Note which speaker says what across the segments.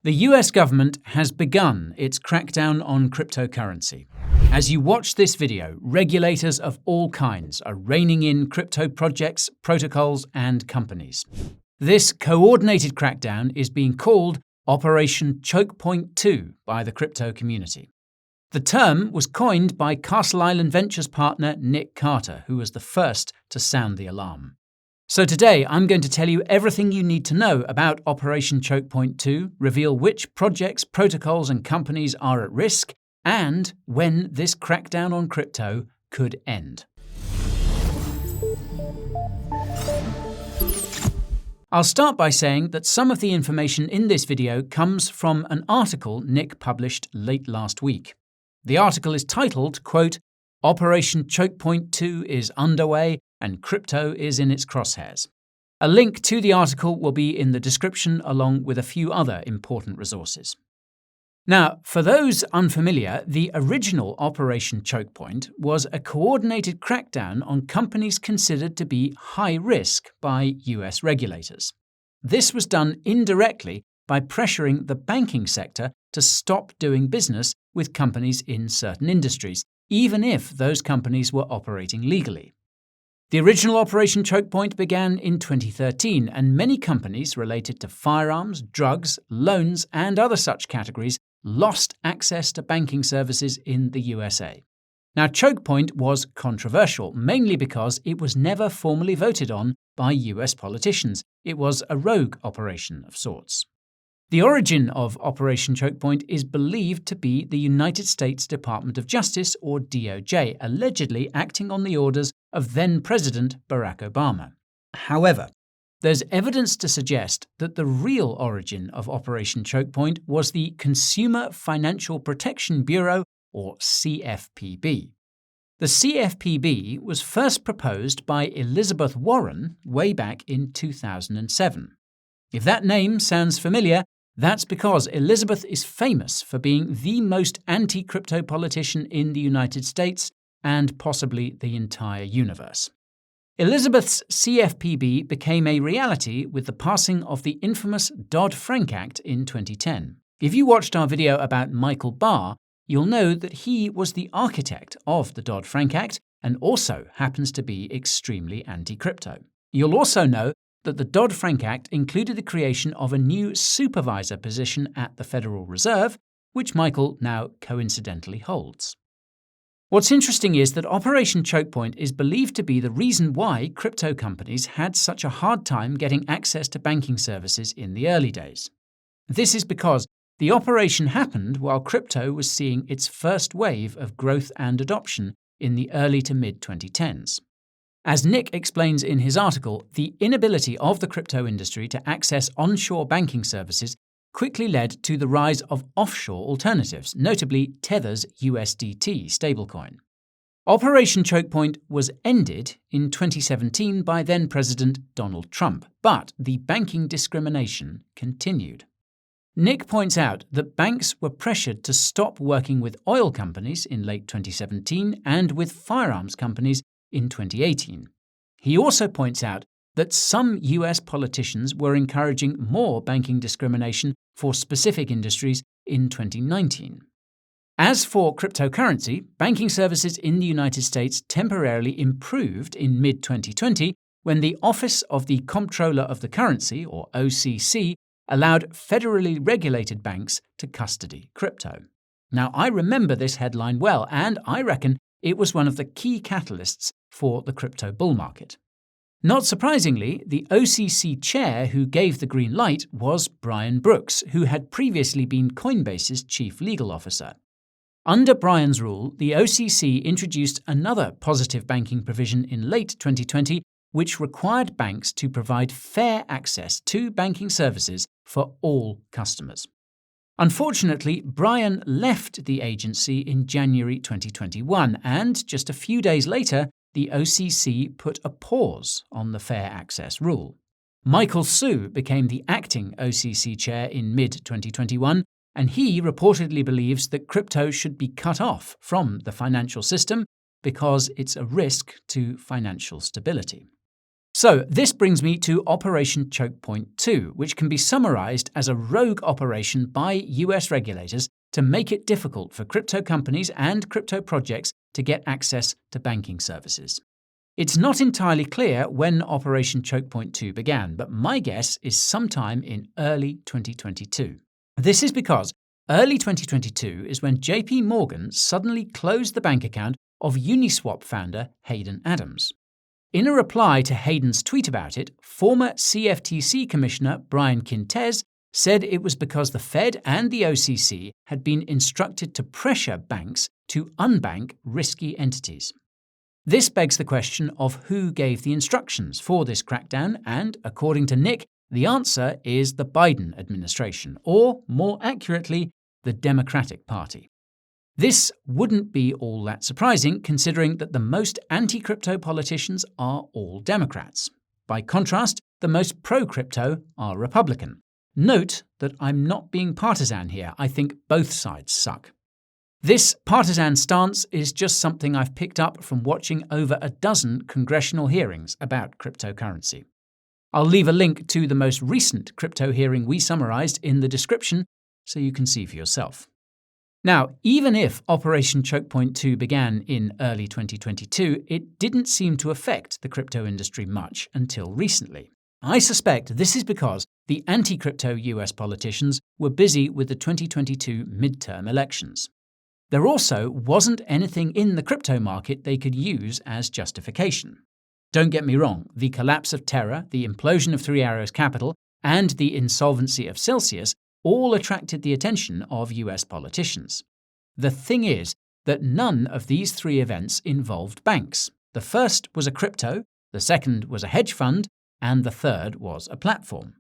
Speaker 1: The US government has begun its crackdown on cryptocurrency. As you watch this video, regulators of all kinds are reining in crypto projects, protocols, and companies. This coordinated crackdown is being called Operation Chokepoint 2 by the crypto community. The term was coined by Castle Island Ventures partner Nick Carter, who was the first to sound the alarm. So today, I'm going to tell you everything you need to know about Operation Chokepoint 2, reveal which projects, protocols, and companies are at risk, and when this crackdown on crypto could end. I'll start by saying that some of the information in this video comes from an article Nick published late last week. The article is titled, quote, "Operation Chokepoint 2 is underway and crypto is in its crosshairs." A link to the article will be in the description along with a few other important resources. Now, for those unfamiliar, the original Operation Chokepoint was a coordinated crackdown on companies considered to be high risk by US regulators. This was done indirectly by pressuring the banking sector to stop doing business with companies in certain industries, even if those companies were operating legally. The original Operation Chokepoint began in 2013, and many companies related to firearms, drugs, loans, and other such categories lost access to banking services in the USA. Now, Chokepoint was controversial, mainly because it was never formally voted on by US politicians. It was a rogue operation of sorts. The origin of Operation Chokepoint is believed to be the United States Department of Justice, or DOJ, allegedly acting on the orders of then-President Barack Obama. However, there's evidence to suggest that the real origin of Operation Chokepoint was the Consumer Financial Protection Bureau, or CFPB. The CFPB was first proposed by Elizabeth Warren way back in 2007. If that name sounds familiar, that's because Elizabeth is famous for being the most anti-crypto politician in the United States and possibly the entire universe. Elizabeth's CFPB became a reality with the passing of the infamous Dodd-Frank Act in 2010. If you watched our video about Michael Barr, you'll know that he was the architect of the Dodd-Frank Act and also happens to be extremely anti-crypto. You'll also know that the Dodd-Frank Act included the creation of a new supervisor position at the Federal Reserve, which Michael now coincidentally holds. What's interesting is that Operation Chokepoint is believed to be the reason why crypto companies had such a hard time getting access to banking services in the early days. This is because the operation happened while crypto was seeing its first wave of growth and adoption in the early to mid-2010s. As Nick explains in his article, the inability of the crypto industry to access onshore banking services quickly led to the rise of offshore alternatives, notably Tether's USDT stablecoin. Operation Chokepoint was ended in 2017 by then-President Donald Trump, but the banking discrimination continued. Nick points out that banks were pressured to stop working with oil companies in late 2017 and with firearms companies in 2018. He also points out that some US politicians were encouraging more banking discrimination for specific industries in 2019. As for cryptocurrency, banking services in the United States temporarily improved in mid-2020 when the Office of the Comptroller of the Currency, or OCC, allowed federally regulated banks to custody crypto. Now, I remember this headline well, and I reckon it was one of the key catalysts for the crypto bull market. Not surprisingly, the OCC chair who gave the green light was Brian Brooks, who had previously been Coinbase's chief legal officer. Under Brian's rule, the OCC introduced another positive banking provision in late 2020, which required banks to provide fair access to banking services for all customers. Unfortunately, Brian left the agency in January 2021, and just a few days later, the OCC put a pause on the fair access rule. Michael Hsu became the acting OCC chair in mid-2021, and he reportedly believes that crypto should be cut off from the financial system because it's a risk to financial stability. So this brings me to Operation Chokepoint 2, which can be summarized as a rogue operation by US regulators to make it difficult for crypto companies and crypto projects to get access to banking services. It's not entirely clear when Operation Chokepoint 2 began, but my guess is sometime in early 2022. This is because early 2022 is when JP Morgan suddenly closed the bank account of Uniswap founder Hayden Adams. In a reply to Hayden's tweet about it, former CFTC Commissioner Brian Quintez said it was because the Fed and the OCC had been instructed to pressure banks to unbank risky entities. This begs the question of who gave the instructions for this crackdown, and, according to Nick, the answer is the Biden administration, or, more accurately, the Democratic Party. This wouldn't be all that surprising, considering that the most anti-crypto politicians are all Democrats. By contrast, the most pro-crypto are Republican. Note that I'm not being partisan here. I think both sides suck. This partisan stance is just something I've picked up from watching over a dozen congressional hearings about cryptocurrency. I'll leave a link to the most recent crypto hearing we summarized in the description so you can see for yourself. Now, even if Operation Chokepoint 2 began in early 2022, it didn't seem to affect the crypto industry much until recently. I suspect this is because the anti-crypto US politicians were busy with the 2022 midterm elections. There also wasn't anything in the crypto market they could use as justification. Don't get me wrong, the collapse of Terra, the implosion of Three Arrows Capital, and the insolvency of Celsius all attracted the attention of US politicians. The thing is that none of these three events involved banks. The first was a crypto, the second was a hedge fund, and the third was a platform.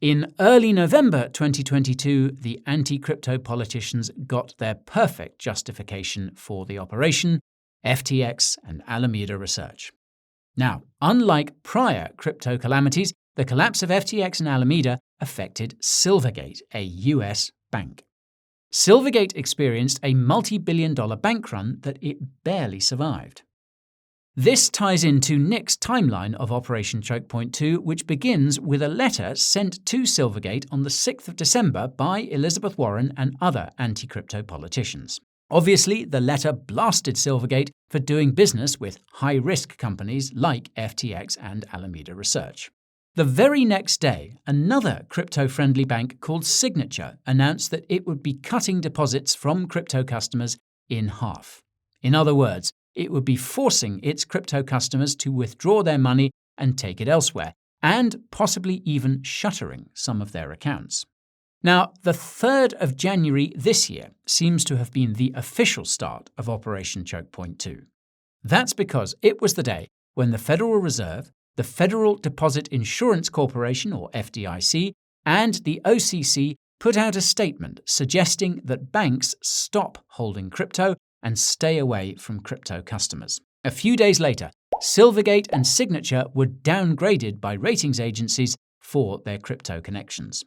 Speaker 1: In early November 2022, the anti-crypto politicians got their perfect justification for the operation: FTX and Alameda Research. Now, unlike prior crypto calamities, the collapse of FTX and Alameda affected Silvergate, a US bank. Silvergate experienced a multi-billion-dollar bank run that it barely survived. This ties into Nick's timeline of Operation Chokepoint 2, which begins with a letter sent to Silvergate on the 6th of December by Elizabeth Warren and other anti-crypto politicians. Obviously, the letter blasted Silvergate for doing business with high-risk companies like FTX and Alameda Research. The very next day, another crypto-friendly bank called Signature announced that it would be cutting deposits from crypto customers in half. In other words, it would be forcing its crypto customers to withdraw their money and take it elsewhere, and possibly even shuttering some of their accounts. Now, the 3rd of January this year seems to have been the official start of Operation Chokepoint 2. That's because it was the day when the Federal Reserve, the Federal Deposit Insurance Corporation, or FDIC, and the OCC put out a statement suggesting that banks stop holding crypto and stay away from crypto customers. A few days later, Silvergate and Signature were downgraded by ratings agencies for their crypto connections.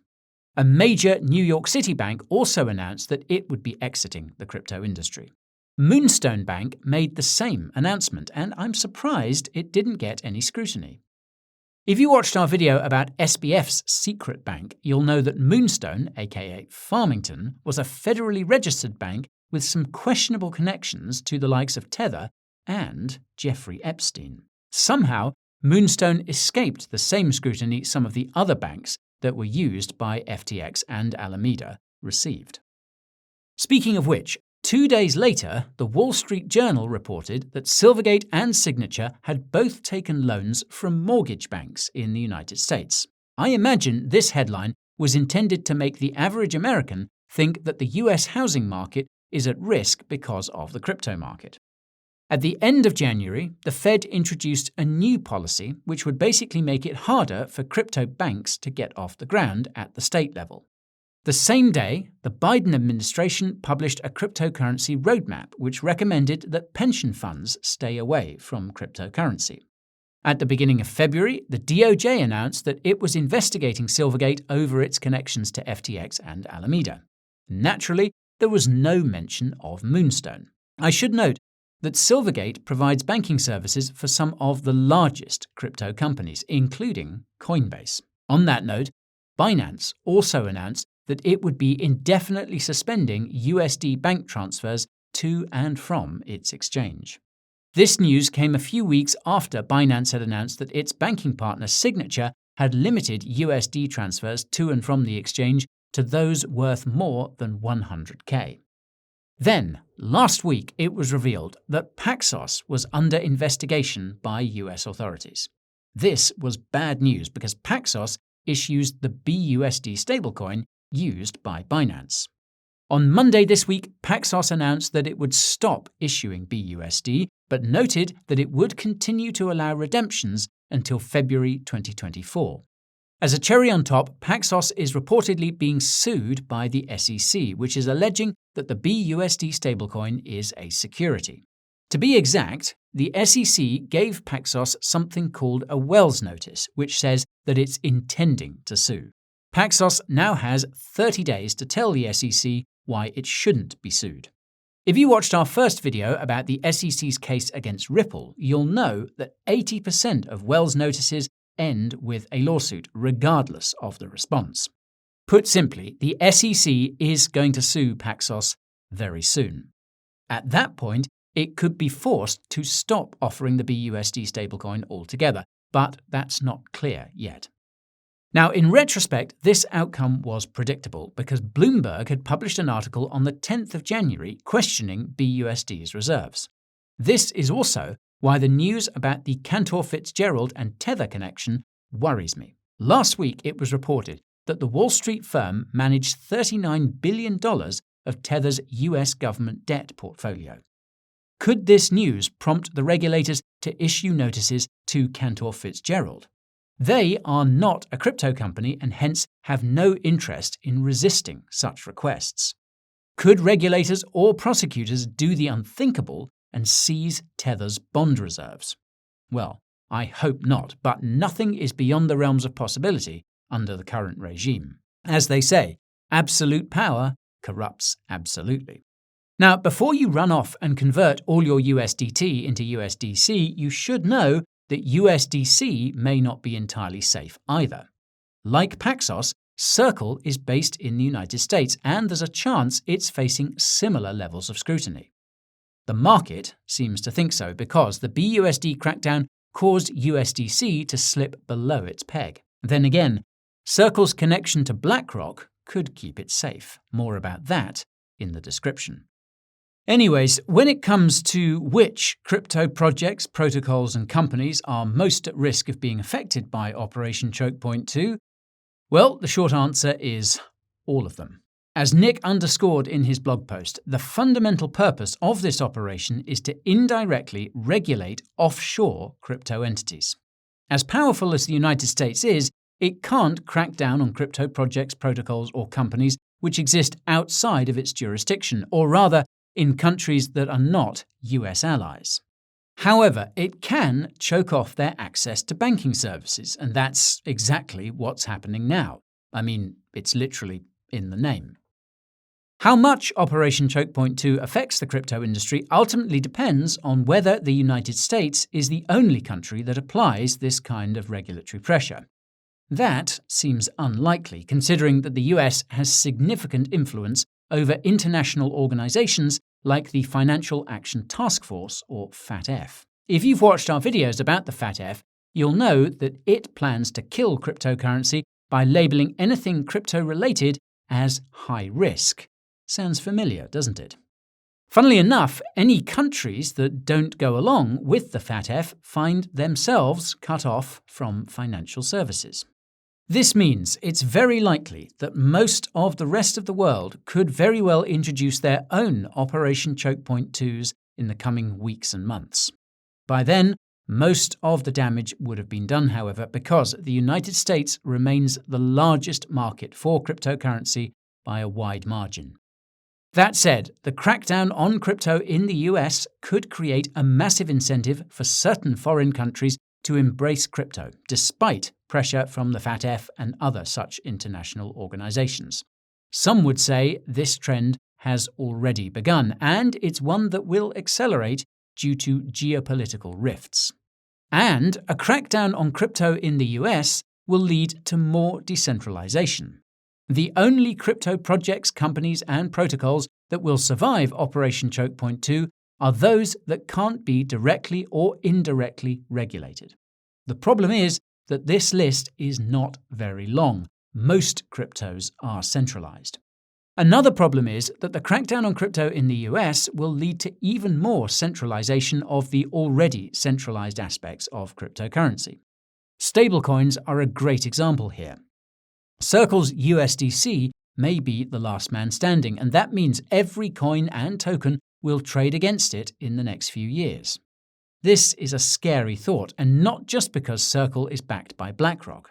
Speaker 1: A major New York City bank also announced that it would be exiting the crypto industry. Moonstone Bank made the same announcement, and I'm surprised it didn't get any scrutiny. If you watched our video about SBF's secret bank, you'll know that Moonstone, aka Farmington, was a federally registered bank with some questionable connections to the likes of Tether and Jeffrey Epstein. Somehow, Moonstone escaped the same scrutiny some of the other banks that were used by FTX and Alameda received. Speaking of which, 2 days later, the Wall Street Journal reported that Silvergate and Signature had both taken loans from mortgage banks in the United States. I imagine this headline was intended to make the average American think that the US housing market is at risk because of the crypto market. At the end of January, the Fed introduced a new policy which would basically make it harder for crypto banks to get off the ground at the state level. The same day, the Biden administration published a cryptocurrency roadmap which recommended that pension funds stay away from cryptocurrency. At the beginning of February, the DOJ announced that it was investigating Silvergate over its connections to FTX and Alameda. Naturally, there was no mention of Moonstone. I should note, that Silvergate provides banking services for some of the largest crypto companies, including Coinbase. On that note, Binance also announced that it would be indefinitely suspending USD bank transfers to and from its exchange. This news came a few weeks after Binance had announced that its banking partner Signature had limited USD transfers to and from the exchange to those worth more than $100K. Then, last week, it was revealed that Paxos was under investigation by US authorities. This was bad news because Paxos issues the BUSD stablecoin used by Binance. On Monday this week, Paxos announced that it would stop issuing BUSD, but noted that it would continue to allow redemptions until February 2024. As a cherry on top, Paxos is reportedly being sued by the SEC, which is alleging that the BUSD stablecoin is a security. To be exact, the SEC gave Paxos something called a Wells notice, which says that it's intending to sue. Paxos now has 30 days to tell the SEC why it shouldn't be sued. If you watched our first video about the SEC's case against Ripple, you'll know that 80% of Wells notices end with a lawsuit, regardless of the response. Put simply, the SEC is going to sue Paxos very soon. At that point, it could be forced to stop offering the BUSD stablecoin altogether, but that's not clear yet. Now, in retrospect, this outcome was predictable because Bloomberg had published an article on the 10th of January questioning BUSD's reserves. This is also why the news about the Cantor Fitzgerald and Tether connection worries me. Last week, it was reported that the Wall Street firm managed $39 billion of Tether's US government debt portfolio. Could this news prompt the regulators to issue notices to Cantor Fitzgerald? They are not a crypto company and hence have no interest in resisting such requests. Could regulators or prosecutors do the unthinkable and seize Tether's bond reserves? Well, I hope not, but nothing is beyond the realms of possibility under the current regime. As they say, absolute power corrupts absolutely. Now, before you run off and convert all your USDT into USDC, you should know that USDC may not be entirely safe either. Like Paxos, Circle is based in the United States, and there's a chance it's facing similar levels of scrutiny. The market seems to think so because the BUSD crackdown caused USDC to slip below its peg. Then again, Circle's connection to BlackRock could keep it safe. More about that in the description. Anyways, when it comes to which crypto projects, protocols, and companies are most at risk of being affected by Operation Chokepoint 2, well, the short answer is all of them. As Nick underscored in his blog post, the fundamental purpose of this operation is to indirectly regulate offshore crypto entities. As powerful as the United States is, it can't crack down on crypto projects, protocols, or companies which exist outside of its jurisdiction, or rather, in countries that are not US allies. However, it can choke off their access to banking services, and that's exactly what's happening now. I mean, it's literally in the name. How much Operation Chokepoint 2 affects the crypto industry ultimately depends on whether the United States is the only country that applies this kind of regulatory pressure. That seems unlikely, considering that the US has significant influence over international organizations like the Financial Action Task Force, or FATF. If you've watched our videos about the FATF, you'll know that it plans to kill cryptocurrency by labeling anything crypto-related as high risk. Sounds familiar, doesn't it? Funnily enough, any countries that don't go along with the FATF find themselves cut off from financial services. This means it's very likely that most of the rest of the world could very well introduce their own Operation Chokepoint 2s in the coming weeks and months. By then, most of the damage would have been done, however, because the United States remains the largest market for cryptocurrency by a wide margin. That said, the crackdown on crypto in the US could create a massive incentive for certain foreign countries to embrace crypto, despite pressure from the FATF and other such international organizations. Some would say this trend has already begun, and it's one that will accelerate due to geopolitical rifts. And a crackdown on crypto in the US will lead to more decentralization. The only crypto projects, companies, and protocols that will survive Operation Chokepoint 2 are those that can't be directly or indirectly regulated. The problem is that this list is not very long. Most cryptos are centralized. Another problem is that the crackdown on crypto in the US will lead to even more centralization of the already centralized aspects of cryptocurrency. Stablecoins are a great example here. Circle's USDC may be the last man standing, and that means every coin and token will trade against it in the next few years. This is a scary thought, and not just because Circle is backed by BlackRock.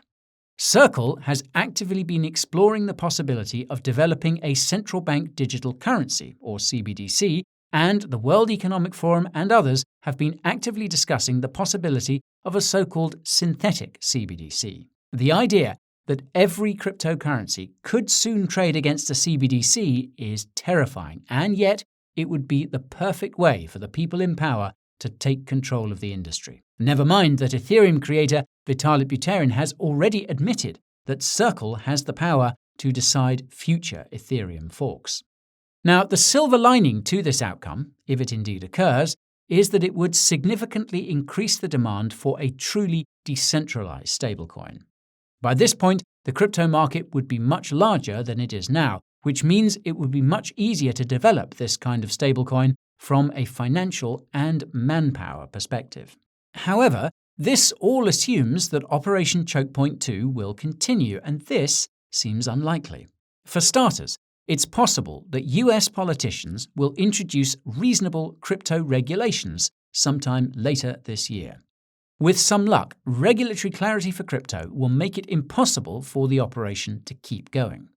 Speaker 1: Circle has actively been exploring the possibility of developing a central bank digital currency, or CBDC, and the World Economic Forum and others have been actively discussing the possibility of a so-called synthetic CBDC. The idea that every cryptocurrency could soon trade against a CBDC is terrifying, and yet it would be the perfect way for the people in power to take control of the industry. Never mind that Ethereum creator Vitalik Buterin has already admitted that Circle has the power to decide future Ethereum forks. Now, the silver lining to this outcome, if it indeed occurs, is that it would significantly increase the demand for a truly decentralized stablecoin. By this point, the crypto market would be much larger than it is now, which means it would be much easier to develop this kind of stablecoin from a financial and manpower perspective. However, this all assumes that Operation Chokepoint 2 will continue, and this seems unlikely. For starters, it's possible that US politicians will introduce reasonable crypto regulations sometime later this year. With some luck, regulatory clarity for crypto will make it impossible for the operation to keep going.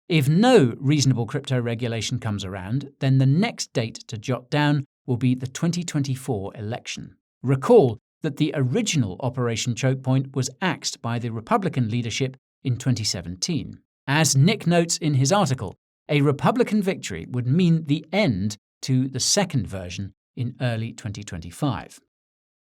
Speaker 1: If no reasonable crypto regulation comes around, then the next date to jot down will be the 2024 election. Recall that the original Operation Chokepoint was axed by the Republican leadership in 2017. As Nick notes in his article, a Republican victory would mean the end to the second version in early 2025.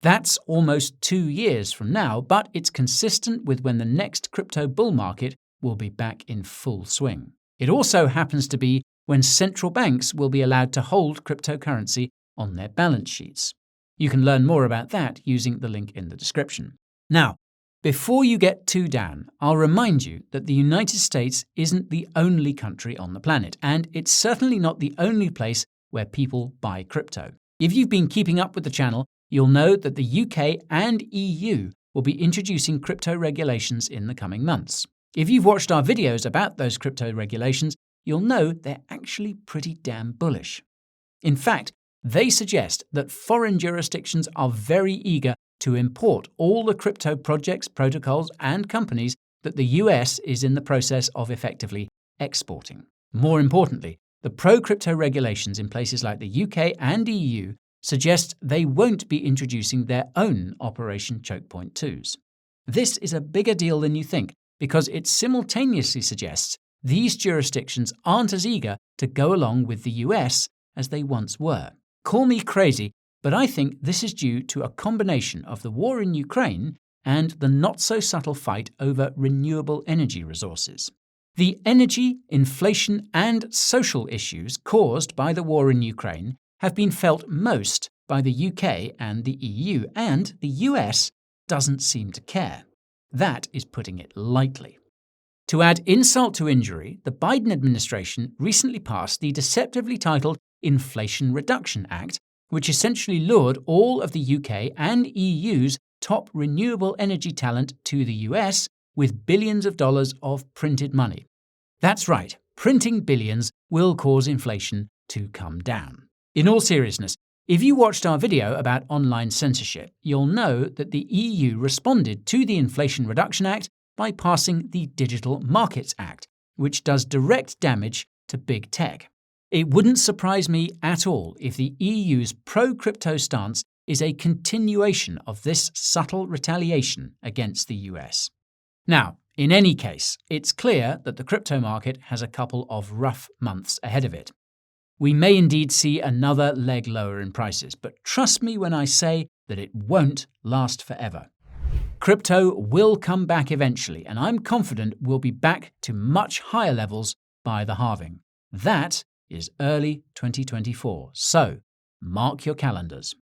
Speaker 1: That's almost 2 years from now, but it's consistent with when the next crypto bull market will be back in full swing. It also happens to be when central banks will be allowed to hold cryptocurrency on their balance sheets. You can learn more about that using the link in the description. Now, before you get too down, I'll remind you that the United States isn't the only country on the planet, and it's certainly not the only place where people buy crypto. If you've been keeping up with the channel, you'll know that the UK and EU will be introducing crypto regulations in the coming months. If you've watched our videos about those crypto regulations, you'll know they're actually pretty damn bullish. In fact, they suggest that foreign jurisdictions are very eager to import all the crypto projects, protocols, and companies that the US is in the process of effectively exporting. More importantly, the pro-crypto regulations in places like the UK and EU suggest they won't be introducing their own Operation Chokepoint 2s. This is a bigger deal than you think, because it simultaneously suggests these jurisdictions aren't as eager to go along with the US as they once were. Call me crazy, but I think this is due to a combination of the war in Ukraine and the not-so-subtle fight over renewable energy resources. The energy, inflation, and social issues caused by the war in Ukraine have been felt most by the UK and the EU, and the US doesn't seem to care. That is putting it lightly. To add insult to injury, the Biden administration recently passed the deceptively titled Inflation Reduction Act, which essentially lured all of the UK and EU's top renewable energy talent to the US with billions of dollars of printed money. That's right, printing billions will cause inflation to come down. In all seriousness, if you watched our video about online censorship, you'll know that the EU responded to the Inflation Reduction Act by passing the Digital Markets Act, which does direct damage to big tech. It wouldn't surprise me at all if the EU's pro-crypto stance is a continuation of this subtle retaliation against the US. Now, in any case, it's clear that the crypto market has a couple of rough months ahead of it. We may indeed see another leg lower in prices, but trust me when I say that it won't last forever. Crypto will come back eventually, and I'm confident we'll be back to much higher levels by the halving. That is early 2024, so mark your calendars.